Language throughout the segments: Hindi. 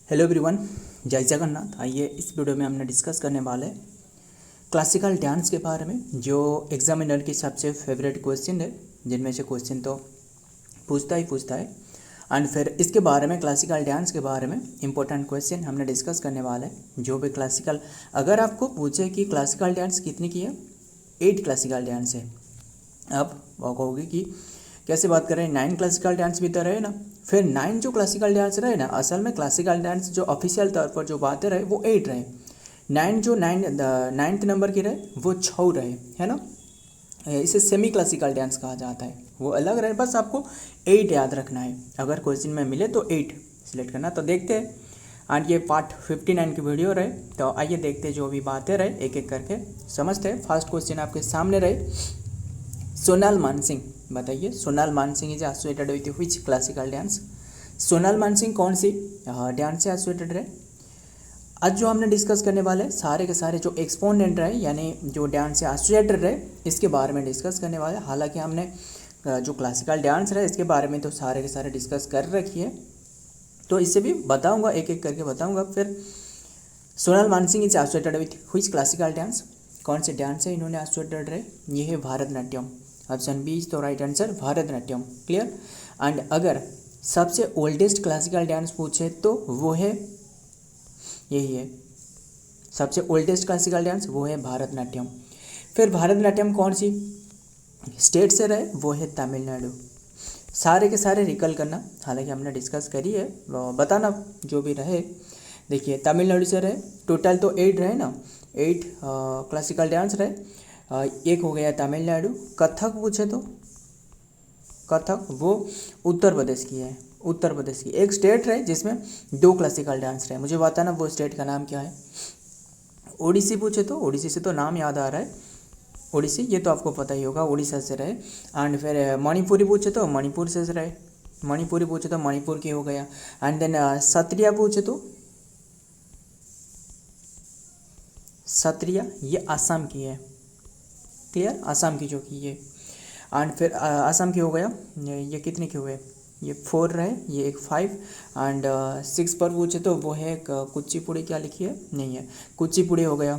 हेलो एवरीवन, जय जगन्नाथ। आइए इस वीडियो में हमने डिस्कस करने वाले क्लासिकल डांस के बारे में, जो एग्जामिनर की सबसे फेवरेट क्वेश्चन है, जिनमें से क्वेश्चन तो पूछता है। एंड फिर इसके बारे में, क्लासिकल डांस के बारे में इंपॉर्टेंट क्वेश्चन हमने डिस्कस करने वाले हैं। जो भी क्लासिकल, अगर आपको पूछे कि क्लासिकल डांस कितनी की है, 8 क्लासिकल डांस है। अब वो कहोगे कि कैसे बात कर रहे हैं, 9 क्लासिकल डांस भी तो रहे ना। फिर 9 जो क्लासिकल डांस रहे ना, असल में क्लासिकल डांस जो ऑफिशियल तौर पर जो बातें रहे वो 8 रहे। 9 जो 9th नंबर की रहे वो 6 रहे, है ना। इसे सेमी क्लासिकल डांस कहा जाता है, वो अलग रहे। बस आपको 8 याद रखना है। अगर क्वेश्चन में मिले तो 8 सिलेक्ट करना। तो देखते हैं, एंड ये पार्ट 59 की वीडियो रहे। तो आइए देखते हैं जो भी बातें रहे, एक एक करके समझते हैं। फर्स्ट क्वेश्चन आपके सामने रहे, सोनाल मानसिंह। बताइए, Sonal Mansingh is associated with which classical dance. Sonal Mansingh कौन सी डांस से एसोसिएटेड रहे। आज जो हमने डिस्कस करने वाले सारे के सारे जो एक्सपोनेंट रहे, यानी जो डांस से एसोसिएटेड रहे, इसके बारे में डिस्कस करने वाले। हालांकि हमने जो क्लासिकल डांस रहे इसके बारे में तो सारे के सारे डिस्कस कर रखी है, तो इससे भी बताऊंगा, एक एक करके बताऊंगा। फिर Sonal Mansingh is associated with which classical dance, कौन से डांस से इन्होंने एसोसिएटेड रहे। ये है भारतनाट्यम। ऑप्शन बी इज तो right answer, Bharatanatyam. Clear. And अगर सबसे ओल्डेस्ट क्लासिकल डांस पूछे तो वो है, यही है सबसे ओल्डेस्ट क्लासिकल डांस, वो है भारतनाट्यम। फिर भारतनाट्यम कौन सी स्टेट से रहे, वो है तमिलनाडु। सारे के सारे रिकल करना, हालांकि हमने डिस्कस करी है, बताना जो भी रहे। देखिए, तमिलनाडु से रहे, टोटल तो 8 रहे ना, 8 क्लासिकल डांस रहे। एक हो गया तमिलनाडु। कथक पूछे तो कथक वो उत्तर प्रदेश की है, उत्तर प्रदेश की एक स्टेट रहे जिसमें 2 क्लासिकल डांस रहे। मुझे बताना वो स्टेट का नाम क्या है। ओडिसी पूछे तो ओडिसी से तो नाम याद आ रहा है, ओडिसी, ये तो आपको पता ही होगा, उड़ीसा से रहे। एंड फिर मणिपुरी पूछे तो मणिपुर से रहे, मणिपुरी पूछे तो मणिपुर की हो गया। एंड देन सत्रिया पूछे तो सत्रिया, ये आसाम की है। क्लियर, आसाम की जो की ये। एंड फिर आसाम की हो गया। ये कितने के हुए, ये 4 रहे, ये एक 5। एंड 6 पर पूछे तो वो है कुचिपुड़ी, क्या लिखी है, नहीं है, कुचिपुड़ी हो गया।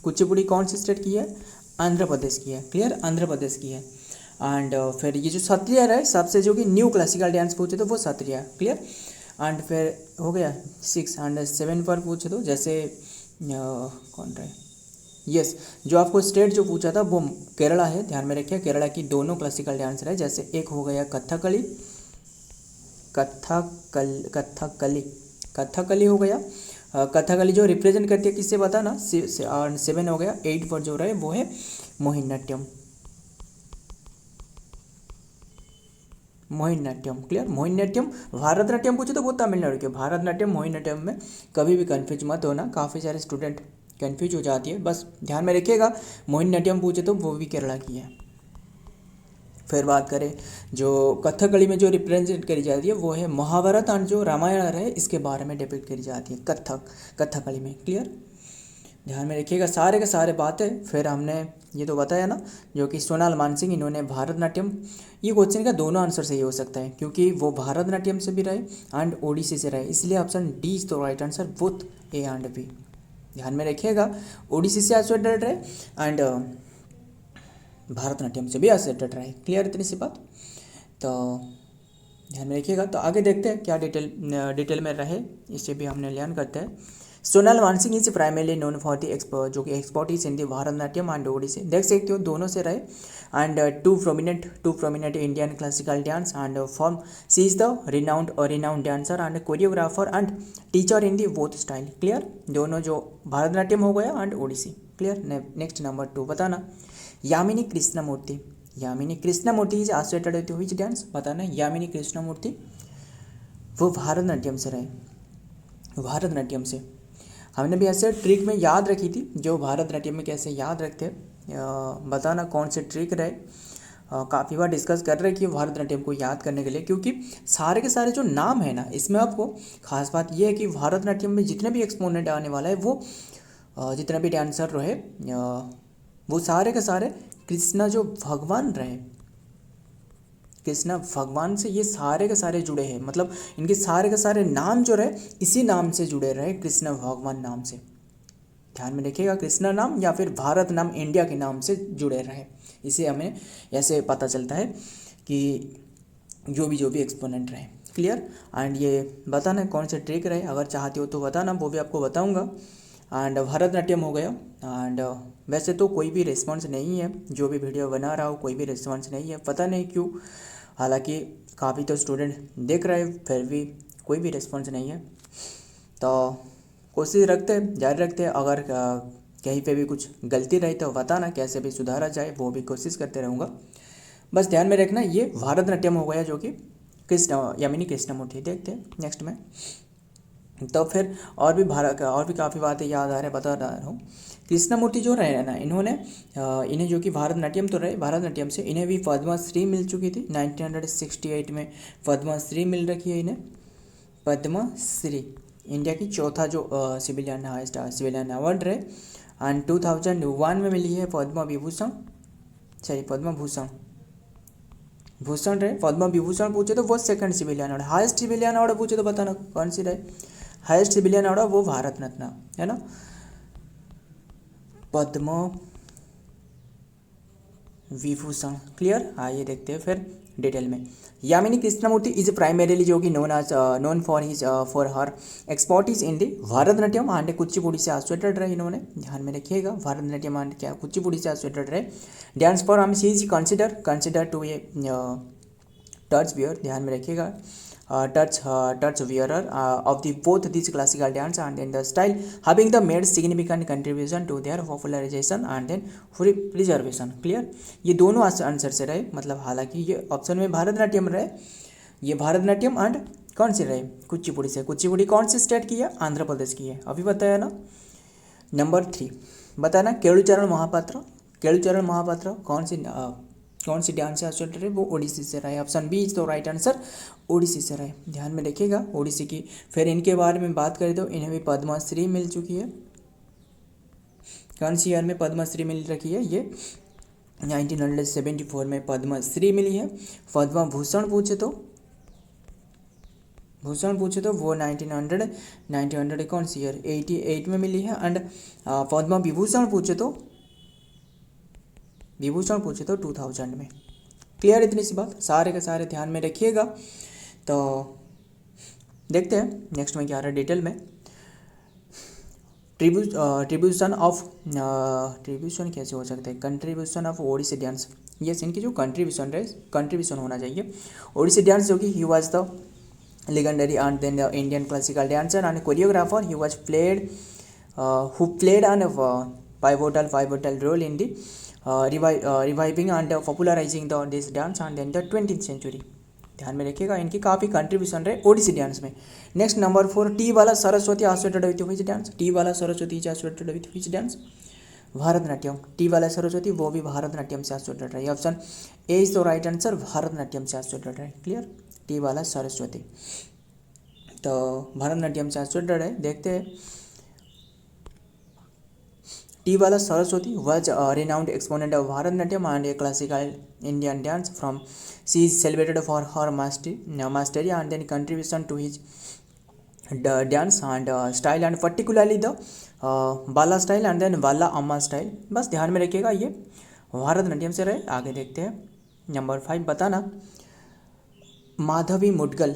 कुचिपुड़ी कौन सी स्टेट की है, आंध्र प्रदेश की है। क्लियर, आंध्र प्रदेश की है। एंड फिर ये जो सत्रिया रहे, सबसे जो कि न्यू क्लासिकल डांस पूछे तो वो सत्रिया। क्लियर। एंड फिर हो गया 6। एंड 7 पर पूछे तो जैसे कौन रहे, यस, जो आपको स्टेट जो पूछा था वो केरला है। ध्यान में रखिए, केरला की दोनों क्लासिकल डांस रहे। जैसे एक हो गया कथकली, कथकली हो गया। कथकली जो रिप्रेजेंट करती है किससे बताना। और 7 हो गया। 8 पर जो रहे वो है मोहिनीअट्टम, मोहिनीअट्टम। क्लियर, मोहिनीअट्टम। भारतनाट्यम पूछे तो वो तमिलनाडु के। भारतनाट्यम मोहिनीअट्टम में कभी भी कन्फ्यूज मत होना, काफ़ी सारे स्टूडेंट कन्फ्यूज हो जाती है, बस ध्यान में रखिएगा। मोहिनीअट्टम पूछे तो वो भी केरला की है। फिर बात करें जो कथकली में जो रिप्रेजेंट करी जाती है वो है महाभारत, और जो रामायण है इसके बारे में डिपिक्ट करी जाती है कथकली में। क्लियर, ध्यान में रखिएगा सारे के सारे बातें। फिर हमने ये तो बताया ना, जो कि सोनाल मानसिंह इन्होंने भारतनाट्यम, ये क्वेश्चन का दोनों आंसर सही हो सकता है, क्योंकि वो भारतनाट्यम से भी रहे एंड ओडिसी से रहे, इसलिए ऑप्शन डी इज तो right answer, both A and B. ध्यान में रखिएगा, ओडिसी से एसोसिएटेड रहे एंड भारतनाट्यम से भी एसोसिएटेड रहे। क्लियर, इतनी सी बात तो ध्यान में रखिएगा। तो आगे देखते हैं क्या डिटेल में रहे, इससे भी हमने लर्न करते हैं। Sonal Mansingh is primarily known for the जो कि expertise in the Bharatanatyam and Odissi. देख सकते हो दोनों से रहे। And two prominent Indian classical dance and form, she is the renowned dancer and choreographer and teacher in the both style. Clear, दोनों जो भारतनाट्यम हो गया and Odissi. Clear. Next number 2 बताना, Yamini Krishnamurthy. Yamini Krishnamurthy is associated with which dance, बताना। यामिनी कृष्णमूर्ति वो भारतनाट्यम से रहे, भारतनाट्यम से। हमने भी ऐसे ट्रिक में याद रखी थी, जो भारतनाट्यम में कैसे याद रखते हैं, बताना कौन से ट्रिक रहे। काफ़ी बार डिस्कस कर रहे कि भारतनाट्यम को याद करने के लिए, क्योंकि सारे के सारे जो नाम है ना, इसमें आपको खास बात यह है कि भारतनाट्यम में जितने भी एक्सपोनेंट आने वाला है, वो जितने भी डांसर रहे, वो सारे के सारे कृष्णा जो भगवान रहे, कृष्ण भगवान से ये सारे के सारे जुड़े हैं, मतलब इनके सारे के सारे नाम जो रहे इसी नाम से जुड़े रहे, कृष्ण भगवान नाम से। ध्यान में रखिएगा, कृष्ण नाम या फिर भारत नाम, इंडिया के नाम से जुड़े रहे। इसे हमें ऐसे पता चलता है कि जो भी एक्सपोनेंट रहे। क्लियर। एंड ये बताना कौन से ट्रिक रहे, अगर चाहते हो तो बताना, वो भी आपको बताऊंगा। एंड भरतनाट्यम हो गया। एंड वैसे तो कोई भी रिस्पॉन्स नहीं है, जो भी वीडियो बना रहा हूँ कोई भी रिस्पॉन्स नहीं है, पता नहीं क्यों। हालांकि काफ़ी तो स्टूडेंट देख रहे हैं, फिर भी कोई भी रिस्पॉन्स नहीं है। तो कोशिश रखते हैं, जारी रखते हैं। अगर कहीं पे भी कुछ गलती रही तो बताना, कैसे भी सुधारा जाए वो भी कोशिश करते रहूँगा। बस ध्यान में रखना, ये भरतनाट्यम हो गया जो कि कृष्ण यामिनी कृष्णमूर्ति। देखते हैं नेक्स्ट में। तो फिर और भी काफ़ी बातें याद आ रहे हैं, बता रहा हूँ। कृष्णमूर्ति जो रहे ना, इन्हें जो कि भरतनाट्यम तो रहे, भरतनाट्यम से इन्हें भी पद्मश्री मिल चुकी थी। 1968 में पद्मश्री मिल रखी है इन्हें, पद्मश्री। इंडिया की चौथा जो सिविलियन हाईएस्ट सिविलियन अवार्ड रहे। एंड 2001 में मिली है पद्म विभूषण भूषण रहे। पद्म विभूषण पूछे तो वो second civilian award. Highest civilian award पूछे तो बताना कौन सी रहे। हाईएस्ट सिविलियन अवार्ड वो भारत रत्न है ना, पद्म विभूषण। क्लियर। आइए देखते हैं फिर डिटेल में। यामिनी कृष्णमूर्ति इज प्राइमरीली जो कि known for her expertise in the Bharatanatyam and Kuchipudi से एसोसिएटेड रहे इन्होंने। ध्यान में रखिएगा, भरतनाट्यम एंड क्या कुचिपुड़ी से एसोसिएटेड रहे। Dance form she is consider to a torchbearer. ध्यान में रखिएगा, touch wearer of the both these classical dance and then the style having the made significant contribution to their popularization and then preservation. Clear. ये दोनों आंसर से रहे, मतलब हालांकि ये ऑप्शन में भरतनाट्यम रहे, ये भरतनाट्यम एंड कौन से रहे, कुचिपुड़ी से। कुचिपुड़ी कौन से स्टेट की है, आंध्र प्रदेश की है, अभी बताया ना। नंबर 3 बताना, केलुचरण महापात्र कौन सी डांस से एसोसिएटेड है, वो ओडिसी से रहे। ऑप्शन बी इज तो राइट आंसर, ओडिसी से रहे। ध्यान में रखिएगा ओडिसी की। फिर इनके बारे में बात करें तो इन्हें भी पद्मश्री मिल चुकी है। कौन सी ईयर में पद्मश्री मिल रखी है, ये 1974 में पद्मश्री मिली है। पद्म भूषण पूछे तो वो 1900 कौन सी ईयर, 88 में मिली है। एंड पद्म विभूषण पूछे तो 2000 में। क्लियर, इतनी सी बात, सारे के सारे ध्यान में रखिएगा। तो देखते हैं नेक्स्ट में क्या आ रहा है डिटेल में। ट्रिब्यूशन कैसे हो सकता है, contribution of Odissi dance. Yes, इनकी जो कंट्रीब्यूशन होना चाहिए। ओडिसी डांस जो कि he was the legendary and then the Indian classical dancer and choreographer. He was who played an pivotal role in the reviving and popularizing this dance and then the 20th century. ध्यान में रखिएगा, इनकी काफ़ी कंट्रीब्यूशन रहे ओडिसी डांस में। Next number 4, T Bala Saraswati associated with which dance. T Bala Saraswati is associated with which dance, Bharatanatyam. T Bala Saraswati वो भी भरतनाट्यम से एसोसिएटेड रही। Option A is the right answer, Bharatanatyam से एसोसिएटेड रहे। क्लियर, टी बाला सरस्वती तो भरतनाट्यम से एसोसिएटेड है। देखते हैं, T Bala Saraswati was a renowned exponent of Bharatanatyam and a classical Indian dance. From she is celebrated for her mastery and then contribution to his dance and style and particularly the Bala style and then Bala Amma style. बस ध्यान में रखिएगा, ये भरतनाट्यम से रहे। आगे देखते हैं नंबर 5 बताना, Madhavi Mudgal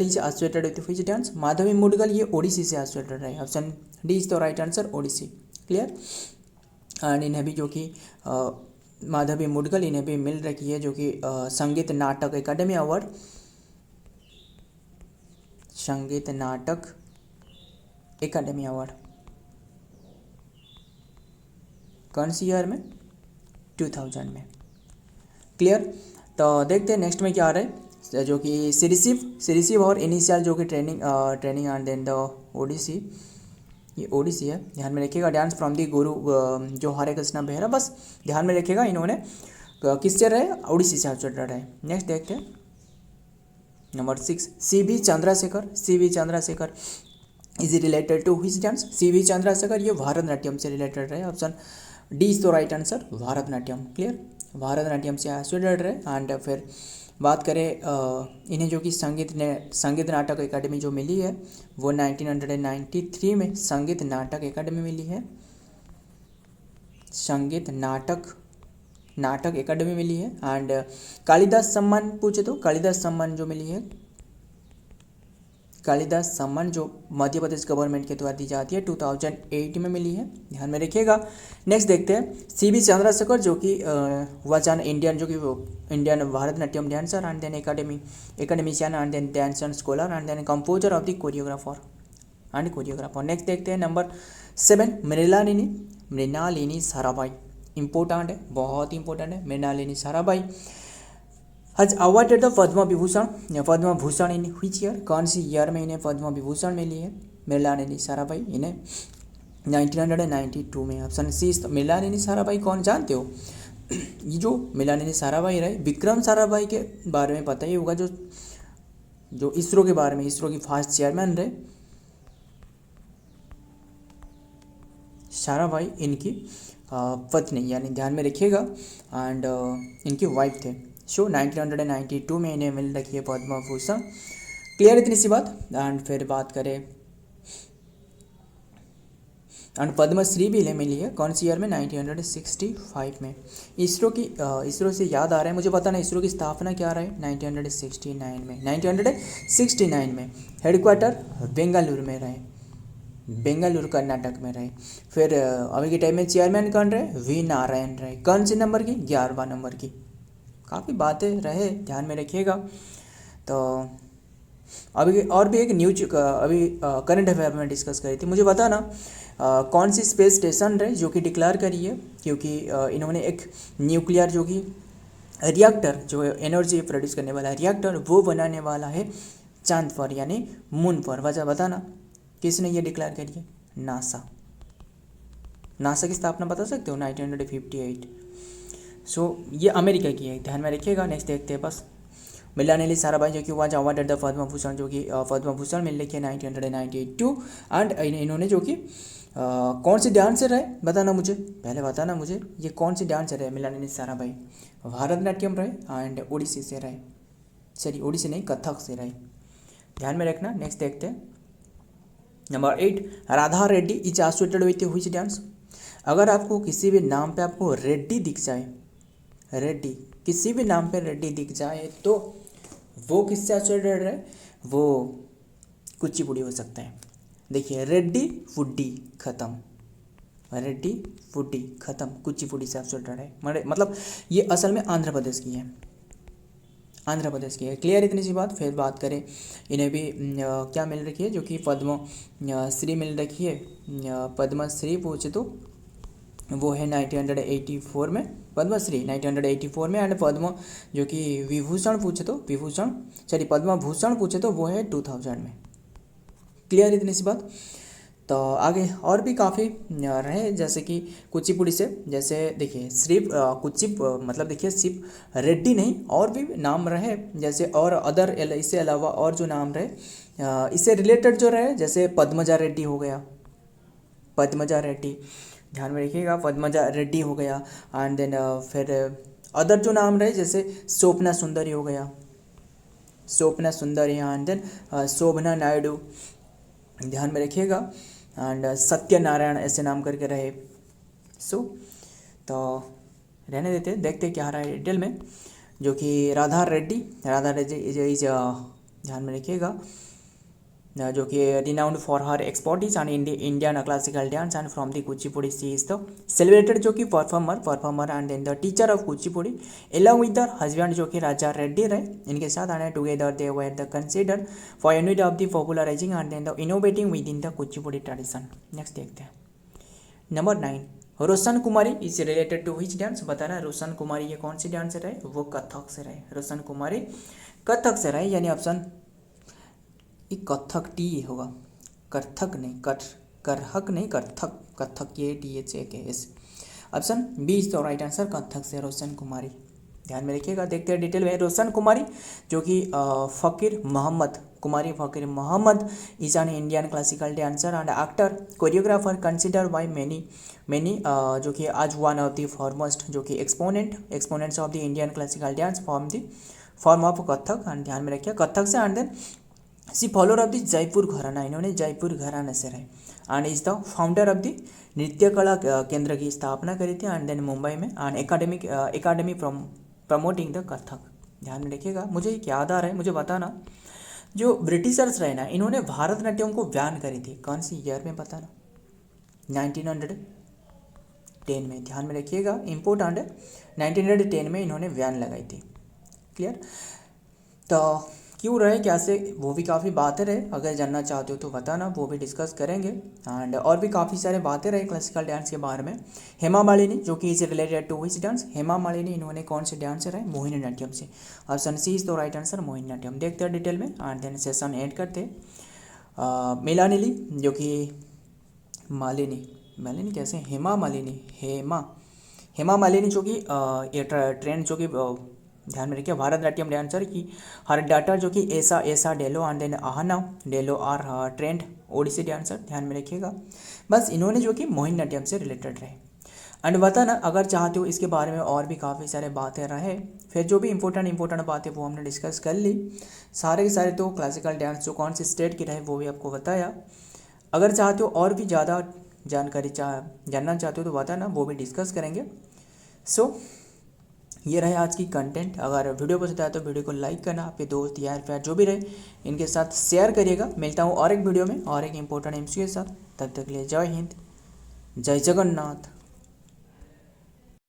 is associated with which dance. Madhavi Mudgal ये ओडिसी से एसोसिएटेड रहे। Option D is the right answer, Odissi. Clear. And इन्हें भी जो कि माधवी मुडगल इन्हें भी मिल रखी है जो कि संगीत नाटक एकेडमी अवार्ड, संगीत नाटक एकेडमी अवार्ड कौन सी ईयर में, 2000 में। क्लियर। तो देखते हैं नेक्स्ट में क्या आ रहा है, जो कि सिरिसिव और इनिशियल जो कि training and then the Odissi, ये ओडिसी है। ध्यान में रखिएगा, डांस फ्रॉम दी गुरु जो हरे कृष्णा बेहरा। बस ध्यान में रखिएगा, इन्होंने किससे रहे, ओडिसी से एसोसिएटेड रहे। नेक्स्ट देखते हैं number 6, C V. Chandrasekhar is related to which dance. C V. Chandrasekhar ये भरतनाट्यम से रिलेटेड रहे। Option D is the right answer, Bharatanatyam. Clear. Bharatanatyam से एसोसिएटेड रहे। एंड फिर बात करें इन्हें जो कि संगीत नाटक एकेडमी जो मिली है वो 1993 में संगीत नाटक एकेडमी मिली है, संगीत नाटक एकेडमी मिली है। एंड कालिदास सम्मान पूछे तो कालिदास सम्मान जो मिली है, कालिदास सम्मान जो मध्य प्रदेश गवर्नमेंट के द्वारा दी जाती है 2008 में मिली है, ध्यान में रखिएगा। नेक्स्ट देखते हैं सीबी चंद्रशेखर जो कि वॉज एन इंडियन, जो कि वो Indian Bharatanatyam dancer and then academician and then dancer scholar and then composer of the choreographer. Next देखते हैं नंबर 7 मृणालिनी साराभाई। इंपॉर्टेंट है, बहुत इंपॉर्टेंट है। मृणालिनी साराभाई हज awarded the Padma Vibhushan in which year, कौन सी ईयर में इन्हें पद्म विभूषण मिली है मृणालिनी साराभाई? इन्हें 1992 में। Option C. मृणालिनी साराभाई कौन जानते हो? ये जो मृणालिनी साराभाई रहे, विक्रम साराभाई के बारे में पता ही होगा, जो इसरो के बारे में, इसरो की फर्स्ट चेयरमैन रहे साराभाई, इनकी पत्नी, यानी ध्यान में रखिएगा, एंड इनकी वाइफ थे। सो 1992 में इन्हें मिल रखी है पद्म भूषण। क्लियर इतनी सी बात। एंड फिर बात करें एंड पद्मश्री भी इन्हें मिली है, कौन सी ईयर में? 1965 में। इसरो से याद आ रहा है मुझे पता नहीं, इसरो की स्थापना क्या रहा है? 1969 में। हेडक्वार्टर बेंगलुरु में रहे, बेंगलुरु कर्नाटक में रहे। फिर अभी के टाइम में चेयरमैन कौन रहे? वी नारायण रहे। कौन से नंबर की? 11वां नंबर की। काफ़ी बातें रहे, ध्यान में रखिएगा। तो अभी और भी एक न्यूज अभी करंट अफेयर में डिस्कस करी थी, मुझे बता ना कौन सी स्पेस स्टेशन रहे जो कि डिक्लेयर करी है, क्योंकि इन्होंने एक न्यूक्लियर जो कि रिएक्टर, जो एनर्जी प्रोड्यूस करने वाला रिएक्टर, वो बनाने वाला है चांद पर, यानी मून पर। वजह बताना किसने ये डिक्लेयर करी है? नासा की स्थापना बता सकते हो? 1958। सो ये अमेरिका की है, ध्यान में रखिएगा। नेक्स्ट देखते हैं बस मृणालिनी साराभाई जो कि was awarded the Padma Bhushan, जो कि पद्म भूषण मिल रखी है 1992। एंड इन्होंने जो कि कौन सी डांसर है बताना मुझे, पहले बताना मुझे ये कौन सी डांसर है मृणालिनी साराभाई? भारतनाट्यम रहे एंड ओडिसी से रहे, सॉरी ओडिसी नहीं, कथक से रहे, ध्यान में रखना। नेक्स्ट देखते हैं number 8 Radha Reddy is associated with which dance. अगर आपको किसी भी नाम पे आपको रेड्डी दिख जाए, रेड्डी किसी भी नाम पे रेड्डी दिख जाए तो वो किससे एसोसिएटेड है? वो कुचिपुड़ी हो सकता है। देखिए रेड्डी फुड्डी खत्म, रेड्डी फुड्डी खत्म, कुचिपुड़ी से एसोसिएटेड है। मतलब ये असल में आंध्र प्रदेश की है, आंध्र प्रदेश की है। क्लियर इतनी सी बात। फिर बात करें इन्हें भी क्या मिल रखी है, जो कि पद्म श्री मिल रखी है। पद्मश्री पूछे तो वो है 1984 में, पद्मश्री 1984 में। एंड पद्म जो कि विभूषण पूछे तो पद्म भूषण पूछे तो वो है 2000 में। क्लियर इतनी सी बात। तो आगे और भी काफ़ी रहे, जैसे कि कुचिपुड़ी से, जैसे देखिए सिर्फ मतलब देखिए सिर्फ रेड्डी नहीं और भी नाम रहे, जैसे और अदर इससे अलावा और जो नाम रहे इससे रिलेटेड जो रहे, जैसे पद्मजा रेड्डी हो गया, पद्मजा रेड्डी, ध्यान में रखिएगा, पद्मजा रेड्डी हो गया। एंड देन फिर अदर जो नाम रहे जैसे स्वप्ना सुंदरी हो गया, स्वप्ना सुंदरी, एंड देन शोभना नायडू, ध्यान में रखिएगा। एंड सत्यनारायण ऐसे नाम करके रहे। सो तो रहने देते, देखते क्या रहा है डिटेल में। जो कि राधा रेड्डी इज ध्यान में रखिएगा, जो कि renowned for her expertise and Indian classical dance and from the Kuchipudi she is the celebrated जो कि performer and then the teacher of Kuchipudi along with the husband जो कि राजा रेड्डी रहे, इनके साथ आने together they were the considered for unit of the popularizing and then the innovating with in the Kuchipudi tradition. Next देखते हैं number 9 Roshan Kumari is related to which dance. बताना रोशन कुमारी ये कौन सी डांस से रहे? वो कथक से रहे। रोशन कुमारी कथक से रहे, यानी ऑप्शन कथक टी होगा, कथक नहीं, करहक नहीं, कथक, कथक ये THAKS। Option B is the right answer, Kathak से रोशन कुमारी, ध्यान में रखिएगा। देखते हैं डिटेल में। रोशन कुमारी जो कि फ़कीर Mohammad Kumari Fakir Mohammad is an Indian classical dancer and actor choreographer consider by many जो कि आज वन ऑफ द फॉरमोस्ट जो कि exponents of the Indian classical dance form of Kathak. And ध्यान में रखिए कथक से। And then she follower of the Jaipur gharana, इन्होंने जयपुर घराना से रहे। And is the founder of the Nritya Kala केंद्र की स्थापना करी थी। एंड देन मुंबई में and academy promoting the Kathak. ध्यान में रखिएगा। मुझे एक याद आ रहा है, मुझे बताना जो ब्रिटिशर्स रहे ना, इन्होंने भारतनाट्यम को बैन करी थी, कौन सी ईयर में बताना? 1910 में। ध्यान में रखिएगा, इम्पोर्टेंट है। 1910 में इन्होंने बैन लगाई थी। क्लियर? तो क्यों रहे, कैसे, वो भी काफ़ी बातें रहे, अगर जानना चाहते हो तो बताना, वो भी डिस्कस करेंगे। एंड और भी काफ़ी सारे बातें रहे क्लासिकल डांस के बारे में। हेमा मालिनी जो कि is related to which dance? Hema Malini इन्होंने कौन से डांसर है? मोहिनीअट्टम से। Option C is the right answer, Mohiniyattam. देखते हैं डिटेल में एंड देन सेशन ऐड करते। मिलानिली जो कि मालिनी कैसे? हेमा मालिनी जो कि ये ट्रेंड जो कि ध्यान में रखिए भारतनाट्यम डांसर की हर डाटर जो कि ऐसा डेलो and then Ahana Delo are trend Odissi dancer. ध्यान में रखिएगा। बस इन्होंने जो कि मोहिनीअट्टम से रिलेटेड रहे। एंड बताना अगर चाहते हो इसके बारे में और भी काफ़ी सारे बातें रहे। फिर जो भी इंपॉर्टेंट बातें वो हमने डिस्कस कर ली। सारे के सारे तो क्लासिकल डांस जो कौन सी स्टेट की रहे वो भी आपको बताया। अगर चाहते हो और भी ज़्यादा जानकारी जानना चाहते हो तो बताना, वो भी डिस्कस करेंगे। सो ये रहे आज की कंटेंट। अगर वीडियो पसंद आया तो वीडियो को लाइक करना, आपके दोस्त यार प्यार जो भी रहे इनके साथ शेयर करिएगा। मिलता हूँ और एक वीडियो में और एक इम्पोर्टेंट एमसीक्यू के साथ। तब तक के लिए जय हिंद, जय जगन्नाथ।